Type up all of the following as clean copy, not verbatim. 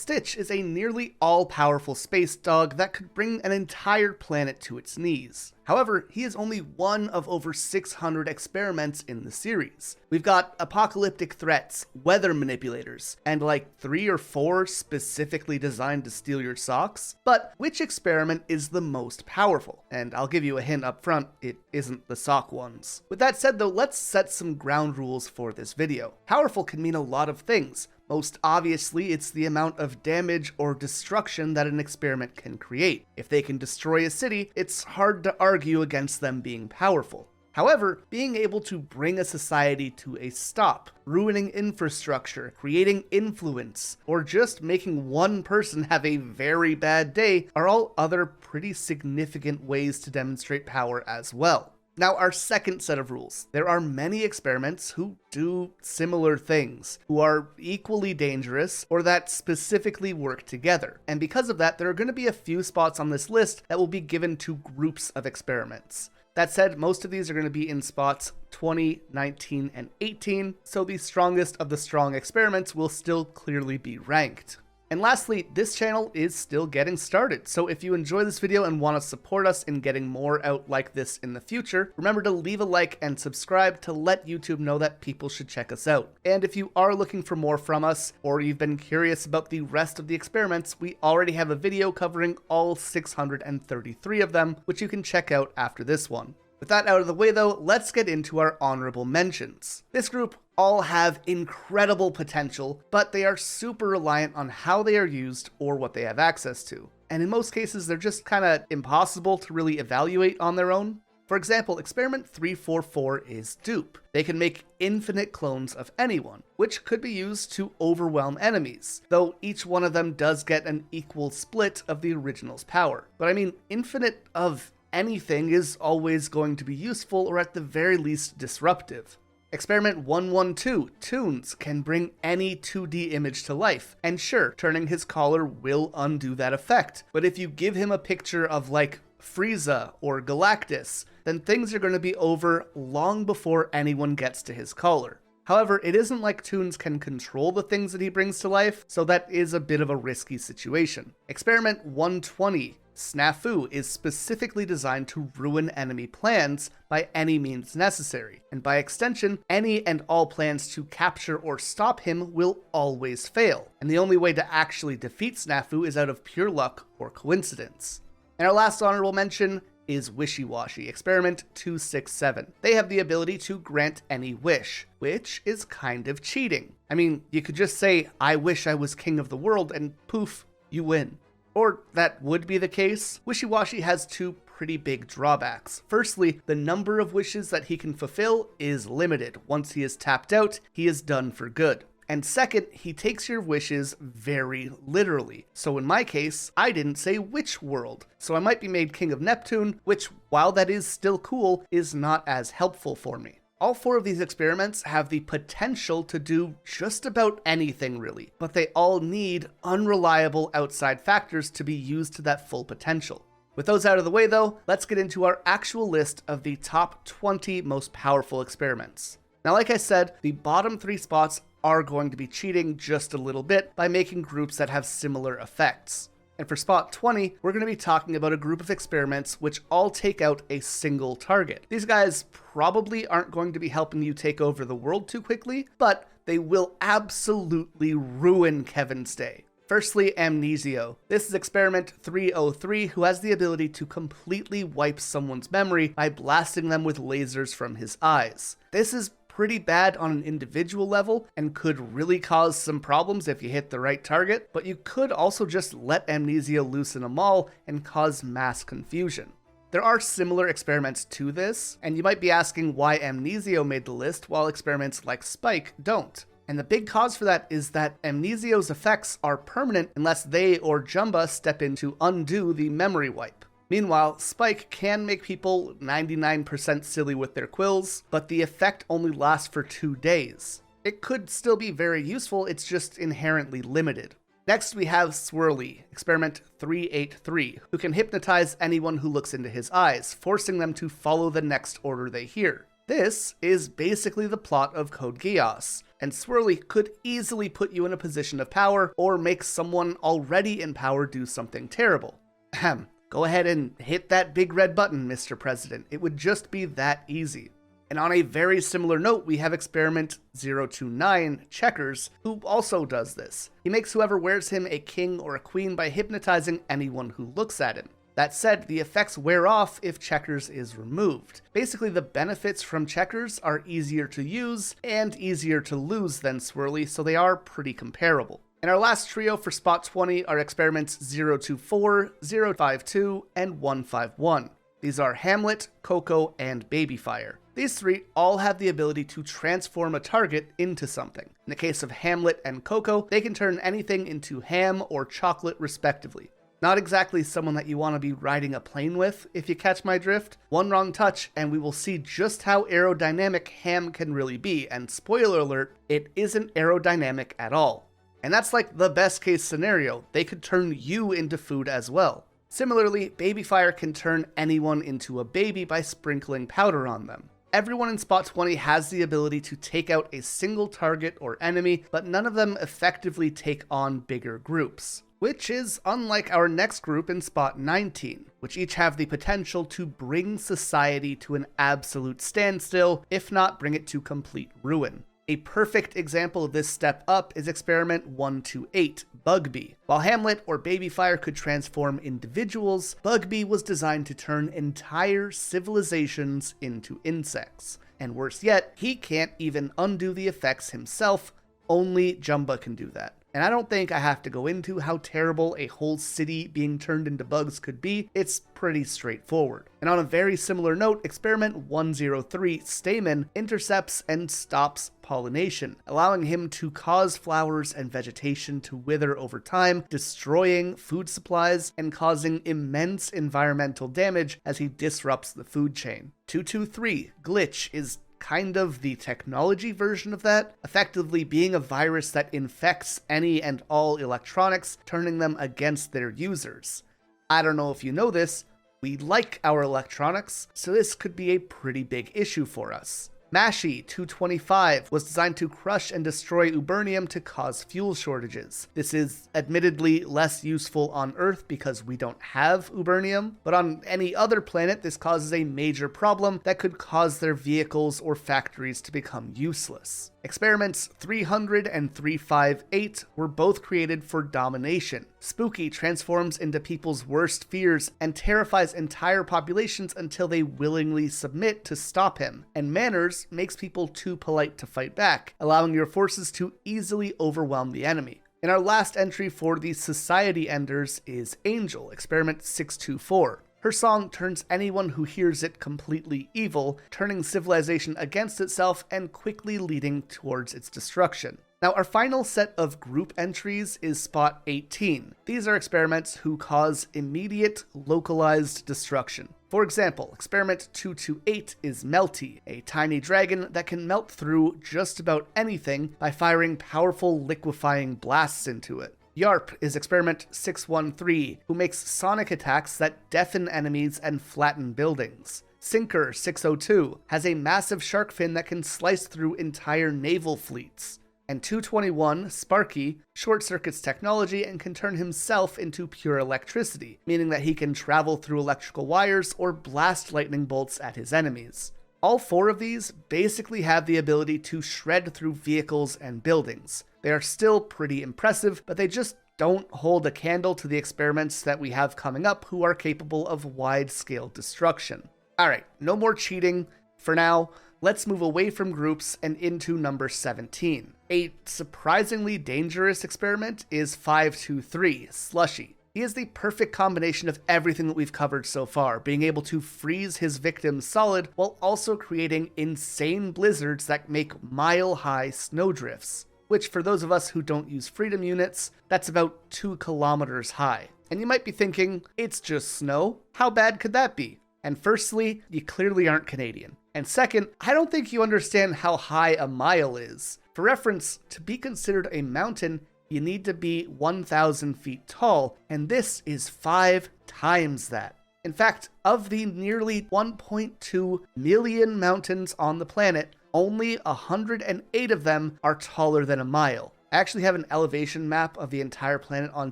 Stitch is a nearly all-powerful space dog that could bring an entire planet to its knees. However, he is only one of over 600 experiments in the series. We've got apocalyptic threats, weather manipulators, and like 3 or 4 specifically designed to steal your socks. But which experiment is the most powerful? And I'll give you a hint up front, it isn't the sock ones. With that said though, let's set some ground rules for this video. Powerful can mean a lot of things. Most obviously, it's the amount of damage or destruction that an experiment can create. If they can destroy a city, it's hard to argue against them being powerful. However, being able to bring a society to a stop, ruining infrastructure, creating influence, or just making one person have a very bad day are all other pretty significant ways to demonstrate power as well. Now, our second set of rules. There are many experiments who do similar things, who are equally dangerous, or that specifically work together. And because of that, there are going to be a few spots on this list that will be given to groups of experiments. That said, most of these are going to be in spots 20, 19, and 18, so the strongest of the strong experiments will still clearly be ranked. And lastly, this channel is still getting started, so if you enjoy this video and want to support us in getting more out like this in the future, remember to leave a like and subscribe to let YouTube know that people should check us out. And if you are looking for more from us, or you've been curious about the rest of the experiments, we already have a video covering all 633 of them, which you can check out after this one. With that out of the way though, let's get into our honorable mentions. This group all have incredible potential, but they are super reliant on how they are used or what they have access to. And in most cases, they're just kinda impossible to really evaluate on their own. For example, experiment 344 is dupe. They can make infinite clones of anyone, which could be used to overwhelm enemies, though each one of them does get an equal split of the original's power. But I mean, infinite of anything is always going to be useful, or at the very least disruptive. Experiment 112, Toons, can bring any 2D image to life, and sure, turning his collar will undo that effect, but if you give him a picture of like Frieza or Galactus, then things are going to be over long before anyone gets to his collar. However, it isn't like Toons can control the things that he brings to life, so that is a bit of a risky situation. Experiment 120, Snafu, is specifically designed to ruin enemy plans by any means necessary, and by extension, any and all plans to capture or stop him will always fail, and the only way to actually defeat Snafu is out of pure luck or coincidence. And our last honorable mention is Wishy-Washy, Experiment 267. They have the ability to grant any wish, which is kind of cheating. I mean, you could just say, I wish I was king of the world, and poof, you win. Or that would be the case. Wishy-Washy has two pretty big drawbacks. Firstly, the number of wishes that he can fulfill is limited. Once he is tapped out, he is done for good. And second, he takes your wishes very literally. So in my case, I didn't say which world, so I might be made King of Neptune, which, while that is still cool, is not as helpful for me. All 4 of these experiments have the potential to do just about anything really, but they all need unreliable outside factors to be used to that full potential. With those out of the way though, let's get into our actual list of the top 20 most powerful experiments. Now, like I said, the bottom 3 spots are going to be cheating just a little bit by making groups that have similar effects. And for spot 20, we're going to be talking about a group of experiments which all take out a single target. These guys probably aren't going to be helping you take over the world too quickly, but they will absolutely ruin Kevin's day. Firstly, Amnesio. This is experiment 303, who has the ability to completely wipe someone's memory by blasting them with lasers from his eyes. This is pretty bad on an individual level and could really cause some problems if you hit the right target, but you could also just let Amnesio loose in a mall and cause mass confusion. There are similar experiments to this, and you might be asking why Amnesio made the list while experiments like Spike don't. And the big cause for that is that Amnesio's effects are permanent unless they or Jumba step in to undo the memory wipe. Meanwhile, Spike can make people 99% silly with their quills, but the effect only lasts for 2 days. It could still be very useful, it's just inherently limited. Next we have Swirly, Experiment 383, who can hypnotize anyone who looks into his eyes, forcing them to follow the next order they hear. This is basically the plot of Code Geass, and Swirly could easily put you in a position of power or make someone already in power do something terrible. Ahem. Go ahead and hit that big red button, Mr. President. It would just be that easy. And on a very similar note, we have Experiment 029, Checkers, who also does this. He makes whoever wears him a king or a queen by hypnotizing anyone who looks at him. That said, the effects wear off if Checkers is removed. Basically, the benefits from Checkers are easier to use and easier to lose than Swirly, so they are pretty comparable. And our last trio for Spot 20 are Experiments 024, 052, and 151. These are Hamlet, Coco, and Babyfire. These three all have the ability to transform a target into something. In the case of Hamlet and Coco, they can turn anything into ham or chocolate respectively. Not exactly someone that you want to be riding a plane with, if you catch my drift. One wrong touch, and we will see just how aerodynamic ham can really be, and spoiler alert, it isn't aerodynamic at all. And that's like the best case scenario. They could turn you into food as well. Similarly, Babyfire can turn anyone into a baby by sprinkling powder on them. Everyone in Spot 20 has the ability to take out a single target or enemy, but none of them effectively take on bigger groups. Which is unlike our next group in Spot 19, which each have the potential to bring society to an absolute standstill, if not bring it to complete ruin. A perfect example of this step up is Experiment 128, Bugby. While Hamlet or Babyfire could transform individuals, Bugby was designed to turn entire civilizations into insects. And worse yet, he can't even undo the effects himself, only Jumba can do that. And I don't think I have to go into how terrible a whole city being turned into bugs could be. It's pretty straightforward. And on a very similar note, Experiment 103, Stamen, intercepts and stops pollination, allowing him to cause flowers and vegetation to wither over time, destroying food supplies and causing immense environmental damage as he disrupts the food chain. 223, Glitch, is kind of the technology version of that, effectively being a virus that infects any and all electronics, turning them against their users. I don't know if you know this, we like our electronics, so this could be a pretty big issue for us. Mashy 225 was designed to crush and destroy Ubernium to cause fuel shortages. This is admittedly less useful on Earth because we don't have Ubernium, but on any other planet this causes a major problem that could cause their vehicles or factories to become useless. Experiments 300 and 358 were both created for domination. Spooky transforms into people's worst fears and terrifies entire populations until they willingly submit to stop him. And Manners makes people too polite to fight back, allowing your forces to easily overwhelm the enemy. And our last entry for the Society Enders is Angel, Experiment 624. Her song turns anyone who hears it completely evil, turning civilization against itself and quickly leading towards its destruction. Now, our final set of group entries is Spot 18. These are experiments who cause immediate, localized destruction. For example, Experiment 228 is Melty, a tiny dragon that can melt through just about anything by firing powerful liquefying blasts into it. Yarp is Experiment 613, who makes sonic attacks that deafen enemies and flatten buildings. Sinker 602 has a massive shark fin that can slice through entire naval fleets. And 221, Sparky, short-circuits technology and can turn himself into pure electricity, meaning that he can travel through electrical wires or blast lightning bolts at his enemies. All four of these basically have the ability to shred through vehicles and buildings. They are still pretty impressive, but they just don't hold a candle to the experiments that we have coming up who are capable of wide-scale destruction. Alright, no more cheating. For now, let's move away from groups and into number 17. A surprisingly dangerous experiment is 523, Slushy. He is the perfect combination of everything that we've covered so far, being able to freeze his victims solid while also creating insane blizzards that make mile-high snowdrifts, which for those of us who don't use freedom units, that's about 2 kilometers high. And you might be thinking, it's just snow, how bad could that be? And firstly, you clearly aren't Canadian. And second, I don't think you understand how high a mile is. For reference, to be considered a mountain, you need to be 1,000 feet tall, and this is 5 times that. In fact, of the nearly 1.2 million mountains on the planet, only 108 of them are taller than a mile. I actually have an elevation map of the entire planet on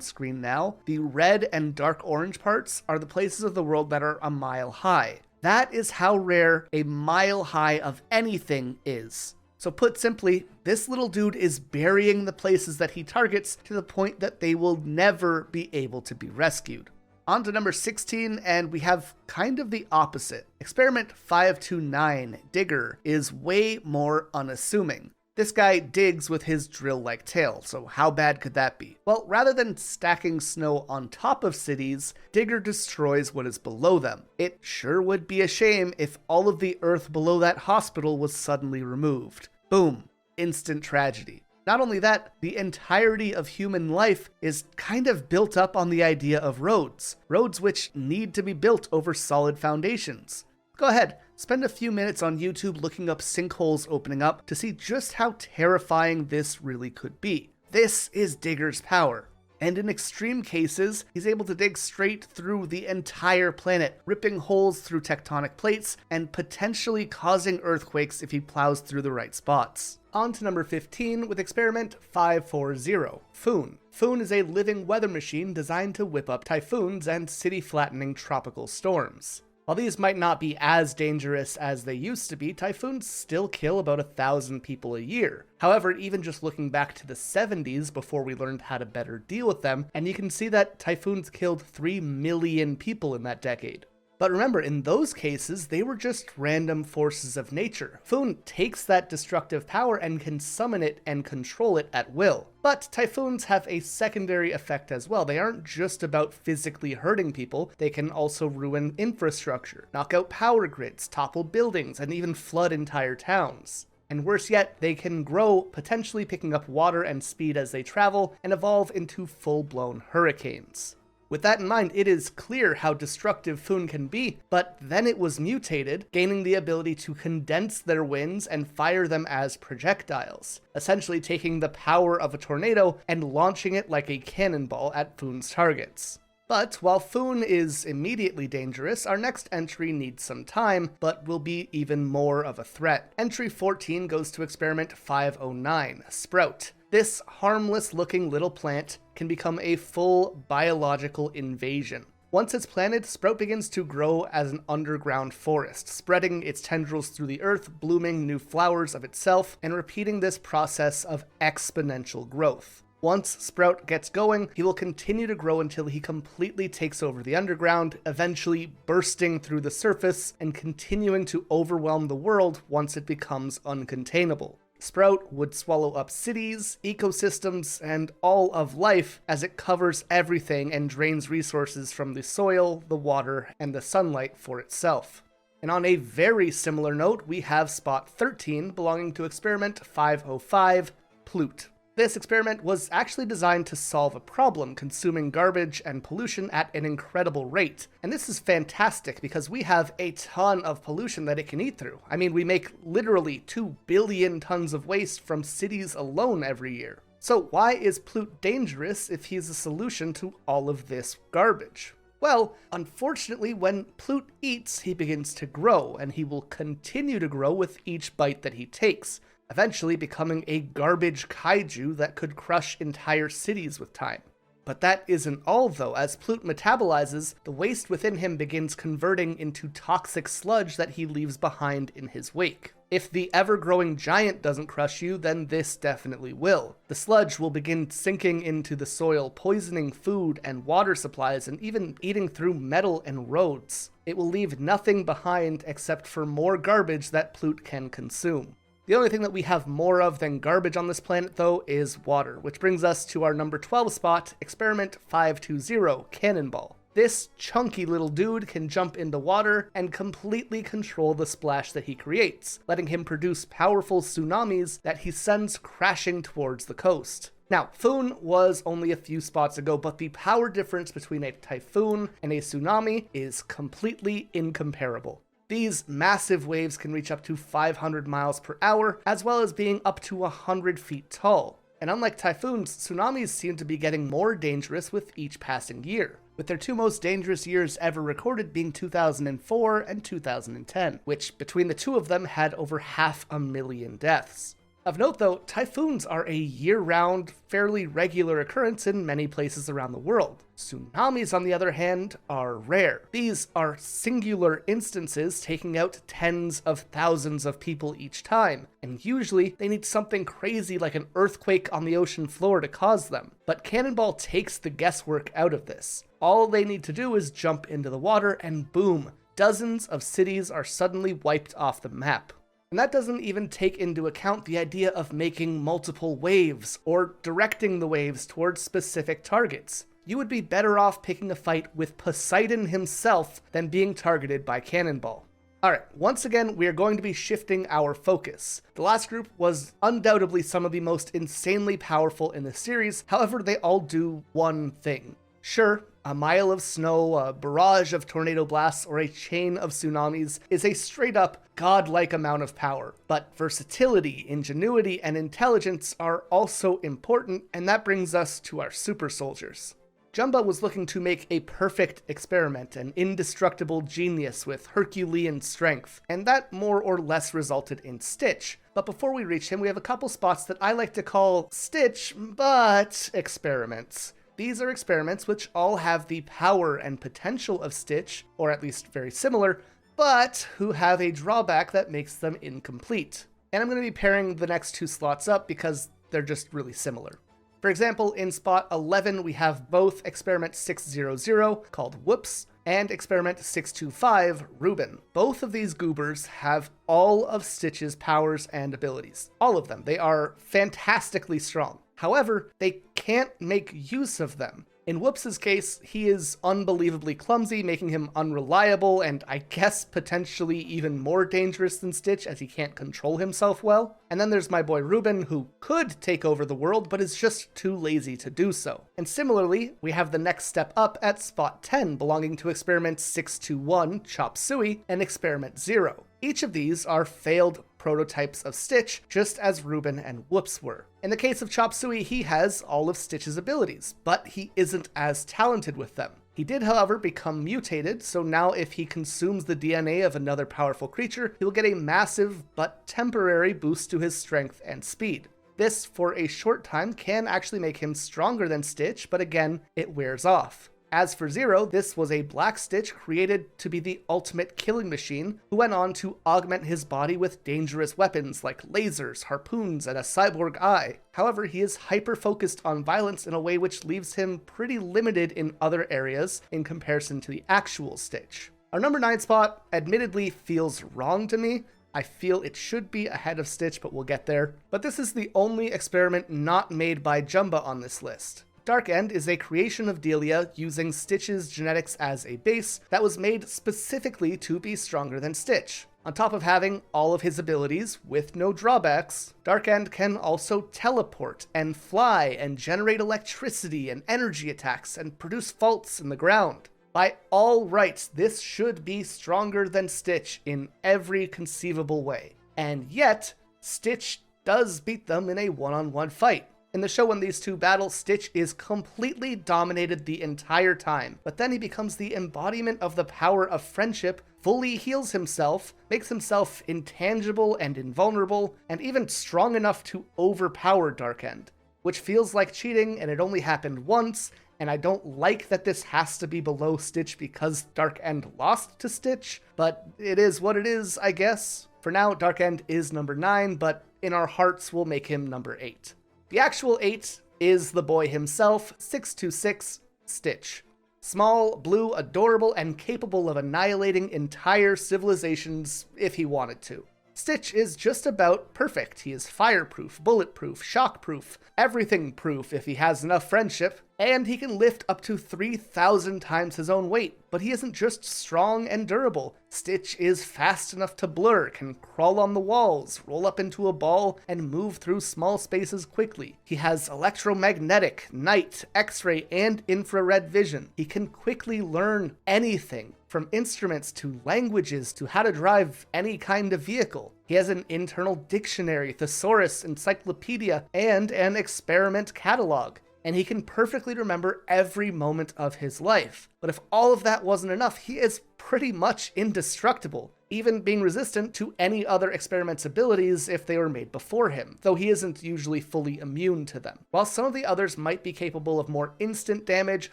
screen now. The red and dark orange parts are the places of the world that are a mile high. That is how rare a mile high of anything is. So put simply, this little dude is burying the places that he targets to the point that they will never be able to be rescued. On to number 16, and we have kind of the opposite. Experiment 529, Digger, is way more unassuming. This guy digs with his drill-like tail, so how bad could that be? Well, rather than stacking snow on top of cities, Digger destroys what is below them. It sure would be a shame if all of the earth below that hospital was suddenly removed. Boom. Instant tragedy. Not only that, the entirety of human life is kind of built up on the idea of roads. Roads which need to be built over solid foundations. Go ahead, spend a few minutes on YouTube looking up sinkholes opening up to see just how terrifying this really could be. This is Digger's power. And in extreme cases, he's able to dig straight through the entire planet, ripping holes through tectonic plates and potentially causing earthquakes if he plows through the right spots. On to number 15 with experiment 540, Foon. Foon is a living weather machine designed to whip up typhoons and city-flattening tropical storms. While these might not be as dangerous as they used to be, typhoons still kill about 1,000 people a year. However, even just looking back to the 70s before we learned how to better deal with them, and you can see that typhoons killed 3 million people in that decade. But remember, in those cases, they were just random forces of nature. Foon takes that destructive power and can summon it and control it at will. But typhoons have a secondary effect as well. They aren't just about physically hurting people, they can also ruin infrastructure, knock out power grids, topple buildings, and even flood entire towns. And worse yet, they can grow, potentially picking up water and speed as they travel, and evolve into full-blown hurricanes. With that in mind, it is clear how destructive Foon can be, but then it was mutated, gaining the ability to condense their winds and fire them as projectiles, essentially taking the power of a tornado and launching it like a cannonball at Foon's targets. But while Foon is immediately dangerous, our next entry needs some time, but will be even more of a threat. Entry 14 goes to experiment 509, Sprout. This harmless-looking little plant can become a full biological invasion. Once it's planted, Sprout begins to grow as an underground forest, spreading its tendrils through the earth, blooming new flowers of itself, and repeating this process of exponential growth. Once Sprout gets going, he will continue to grow until he completely takes over the underground, eventually bursting through the surface and continuing to overwhelm the world once it becomes uncontainable. Sprout would swallow up cities, ecosystems, and all of life as it covers everything and drains resources from the soil, the water, and the sunlight for itself. And on a very similar note, we have spot 13 belonging to experiment 505, Plute. This experiment was actually designed to solve a problem consuming garbage and pollution at an incredible rate. And this is fantastic because we have a ton of pollution that it can eat through. I mean, we make literally 2 billion tons of waste from cities alone every year. So why is Plute dangerous if he's a solution to all of this garbage? Well, unfortunately, when Plute eats, he begins to grow, and he will continue to grow with each bite that he takes, eventually becoming a garbage kaiju that could crush entire cities with time. But that isn't all though. As Plute metabolizes, the waste within him begins converting into toxic sludge that he leaves behind in his wake. If the ever-growing giant doesn't crush you, then this definitely will. The sludge will begin sinking into the soil, poisoning food and water supplies, and even eating through metal and roads. It will leave nothing behind except for more garbage that Plute can consume. The only thing that we have more of than garbage on this planet, though, is water, which brings us to our number 12 spot, experiment 520, Cannonball. This chunky little dude can jump into water and completely control the splash that he creates, letting him produce powerful tsunamis that he sends crashing towards the coast. Now, Foon was only a few spots ago, but the power difference between a typhoon and a tsunami is completely incomparable. These massive waves can reach up to 500 miles per hour, as well as being up to 100 feet tall. And unlike typhoons, tsunamis seem to be getting more dangerous with each passing year, with their two most dangerous years ever recorded being 2004 and 2010, which between the two of them had over 500,000 deaths. Of note though, typhoons are a year-round, fairly regular occurrence in many places around the world. Tsunamis, on the other hand, are rare. These are singular instances taking out tens of thousands of people each time, and usually they need something crazy like an earthquake on the ocean floor to cause them. But Cannonball takes the guesswork out of this. All they need to do is jump into the water and boom, dozens of cities are suddenly wiped off the map. And that doesn't even take into account the idea of making multiple waves, or directing the waves towards specific targets. You would be better off picking a fight with Poseidon himself than being targeted by Cannonball. Alright, once again, we are going to be shifting our focus. The last group was undoubtedly some of the most insanely powerful in the series, however, they all do one thing. Sure, a mile of snow, a barrage of tornado blasts, or a chain of tsunamis is a straight-up godlike amount of power. But versatility, ingenuity, and intelligence are also important, and that brings us to our super soldiers. Jumba was looking to make a perfect experiment, an indestructible genius with Herculean strength, and that more or less resulted in Stitch. But before we reach him, we have a couple spots that I like to call Stitch, but experiments. These are experiments which all have the power and potential of Stitch, or at least very similar, but who have a drawback that makes them incomplete. And I'm going to be pairing the next two slots up because they're just really similar. For example, in spot 11, we have both Experiment 600, called Whoops, and Experiment 625, Reuben. Both of these goobers have all of Stitch's powers and abilities. All of them. They are fantastically strong. However, they can't make use of them. In Whoops's case, he is unbelievably clumsy, making him unreliable and I guess potentially even more dangerous than Stitch as he can't control himself well. And then there's my boy Reuben, who could take over the world but is just too lazy to do so. And similarly, we have the next step up at spot 10 belonging to Experiment 621, Chop Suey, and Experiment 0. Each of these are failed prototypes of Stitch, just as Reuben and Whoops were. In the case of Chop Suey, he has all of Stitch's abilities, but he isn't as talented with them. He did, however, become mutated, so now if he consumes the DNA of another powerful creature, he will get a massive but temporary boost to his strength and speed. This, for a short time, can actually make him stronger than Stitch, but again, it wears off. As for Zero, this was a black Stitch created to be the ultimate killing machine, who went on to augment his body with dangerous weapons like lasers, harpoons, and a cyborg eye. However, he is hyper-focused on violence in a way which leaves him pretty limited in other areas in comparison to the actual Stitch. Our number 9 spot admittedly feels wrong to me. I feel it should be ahead of Stitch, but we'll get there. But this is the only experiment not made by Jumba on this list. Dark End is a creation of Delia using Stitch's genetics as a base that was made specifically to be stronger than Stitch. On top of having all of his abilities, with no drawbacks, Dark End can also teleport and fly and generate electricity and energy attacks and produce faults in the ground. By all rights, this should be stronger than Stitch in every conceivable way. And yet, Stitch does beat them in a one-on-one fight. In the show when these two battle, Stitch is completely dominated the entire time, but then he becomes the embodiment of the power of friendship, fully heals himself, makes himself intangible and invulnerable, and even strong enough to overpower Dark End, which feels like cheating, and it only happened once, and I don't like that this has to be below Stitch because Dark End lost to Stitch, but it is what it is, I guess. For now, Dark End is number 9, but in our hearts we'll make him number 8. The actual 8 is the boy himself, 626, Stitch. Small, blue, adorable, and capable of annihilating entire civilizations if he wanted to. Stitch is just about perfect. He is fireproof, bulletproof, shockproof, everything proof if he has enough friendship. And he can lift up to 3,000 times his own weight. But he isn't just strong and durable. Stitch is fast enough to blur, can crawl on the walls, roll up into a ball, and move through small spaces quickly. He has electromagnetic, night, X-ray, and infrared vision. He can quickly learn anything, from instruments to languages to how to drive any kind of vehicle. He has an internal dictionary, thesaurus, encyclopedia, and an experiment catalog. And he can perfectly remember every moment of his life. But if all of that wasn't enough, he is pretty much indestructible, even being resistant to any other experiment's abilities if they were made before him, though he isn't usually fully immune to them. While some of the others might be capable of more instant damage,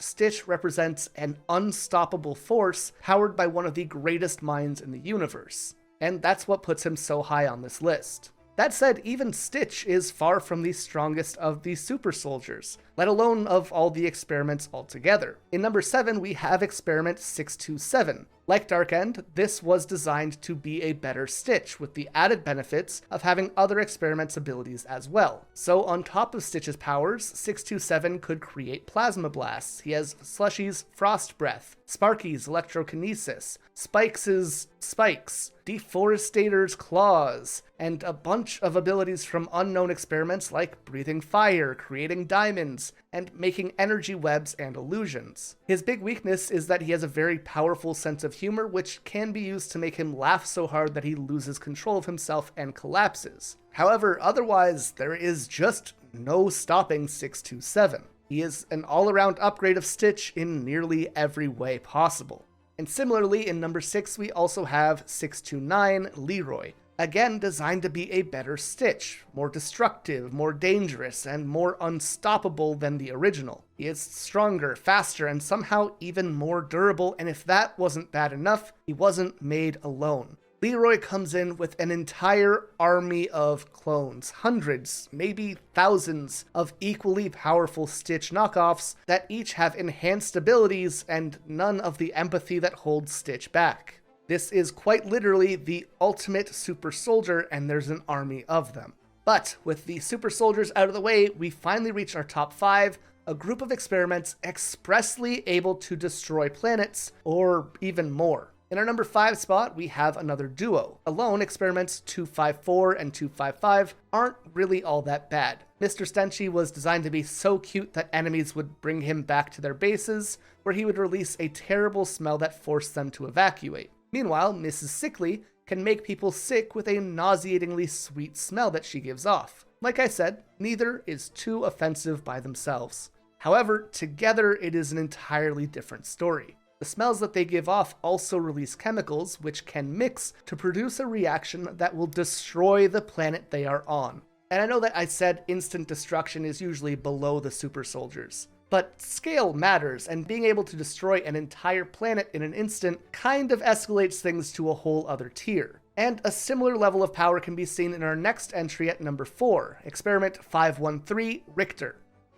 Stitch represents an unstoppable force powered by one of the greatest minds in the universe. And that's what puts him so high on this list. That said, even Stitch is far from the strongest of the super soldiers, let alone of all the experiments altogether. In number 7, we have Experiment 627. Like Dark End, this was designed to be a better Stitch, with the added benefits of having other experiments' abilities as well. So on top of Stitch's powers, 627 could create plasma blasts. He has Slushy's Frost Breath, Sparky's Electrokinesis, Spikes' Spikes, Deforestator's Claws, and a bunch of abilities from unknown experiments like breathing fire, creating diamonds, and making energy webs and illusions. His big weakness is that he has a very powerful sense of humor, which can be used to make him laugh so hard that he loses control of himself and collapses. However, otherwise, there is just no stopping 627. He is an all-around upgrade of Stitch in nearly every way possible. And similarly, in number 6, we also have 629 Leroy. Again, designed to be a better Stitch, more destructive, more dangerous, and more unstoppable than the original. He is stronger, faster, and somehow even more durable, and if that wasn't bad enough, he wasn't made alone. Leroy comes in with an entire army of clones, hundreds, maybe thousands of equally powerful Stitch knockoffs that each have enhanced abilities and none of the empathy that holds Stitch back. This is quite literally the ultimate super soldier, and there's an army of them. But with the super soldiers out of the way, we finally reach our top 5, a group of experiments expressly able to destroy planets, or even more. In our number 5 spot, we have another duo. Alone, experiments 254 and 255 aren't really all that bad. Mr. Stenchy was designed to be so cute that enemies would bring him back to their bases, where he would release a terrible smell that forced them to evacuate. Meanwhile, Mrs. Sickly can make people sick with a nauseatingly sweet smell that she gives off. Like I said, neither is too offensive by themselves. However, together it is an entirely different story. The smells that they give off also release chemicals which can mix to produce a reaction that will destroy the planet they are on. And I know that I said instant destruction is usually below the super soldiers. But scale matters, and being able to destroy an entire planet in an instant kind of escalates things to a whole other tier. And a similar level of power can be seen in our next entry at number 4, Experiment 513 Richter.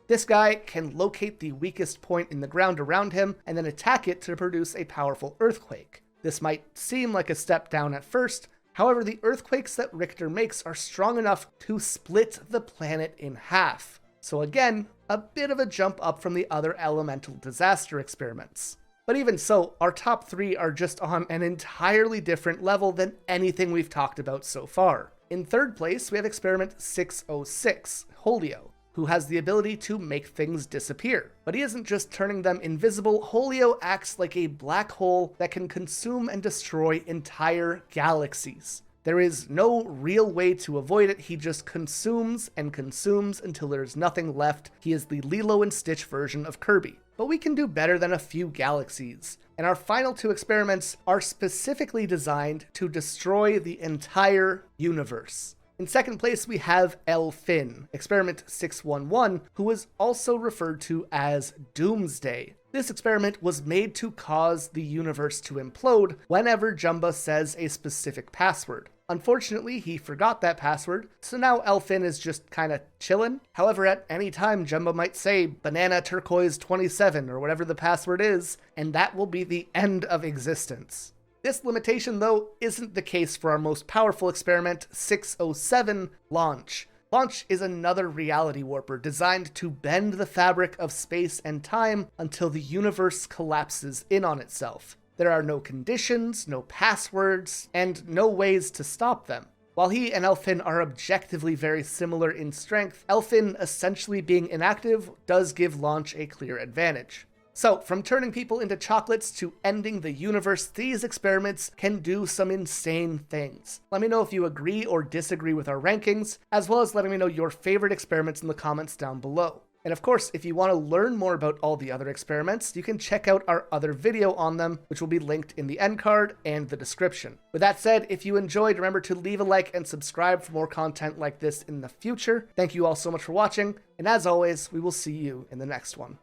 This guy can locate the weakest point in the ground around him and then attack it to produce a powerful earthquake. This might seem like a step down at first, however the earthquakes that Richter makes are strong enough to split the planet in half. So again, a bit of a jump up from the other elemental disaster experiments. But even so, our top 3 are just on an entirely different level than anything we've talked about so far. In third place, we have Experiment 606, Holio, who has the ability to make things disappear. But he isn't just turning them invisible, Holio acts like a black hole that can consume and destroy entire galaxies. There is no real way to avoid it, he just consumes and consumes until there's nothing left. He is the Lilo and Stitch version of Kirby. But we can do better than a few galaxies. And our final 2 experiments are specifically designed to destroy the entire universe. In second place, we have Elfin, Experiment 611, who is also referred to as Doomsday. This experiment was made to cause the universe to implode whenever Jumba says a specific password. Unfortunately, he forgot that password, so now Elfin is just kinda chillin'. However, at any time, Jumba might say banana turquoise 27 or whatever the password is, and that will be the end of existence. This limitation, though, isn't the case for our most powerful experiment, 607 Launch. Launch is another reality warper designed to bend the fabric of space and time until the universe collapses in on itself. There are no conditions, no passwords, and no ways to stop them. While he and Elfin are objectively very similar in strength, Elfin essentially being inactive does give Launch a clear advantage. So, from turning people into chocolates to ending the universe, these experiments can do some insane things. Let me know if you agree or disagree with our rankings, as well as letting me know your favorite experiments in the comments down below. And of course, if you want to learn more about all the other experiments, you can check out our other video on them, which will be linked in the end card and the description. With that said, if you enjoyed, remember to leave a like and subscribe for more content like this in the future. Thank you all so much for watching, and as always, we will see you in the next one.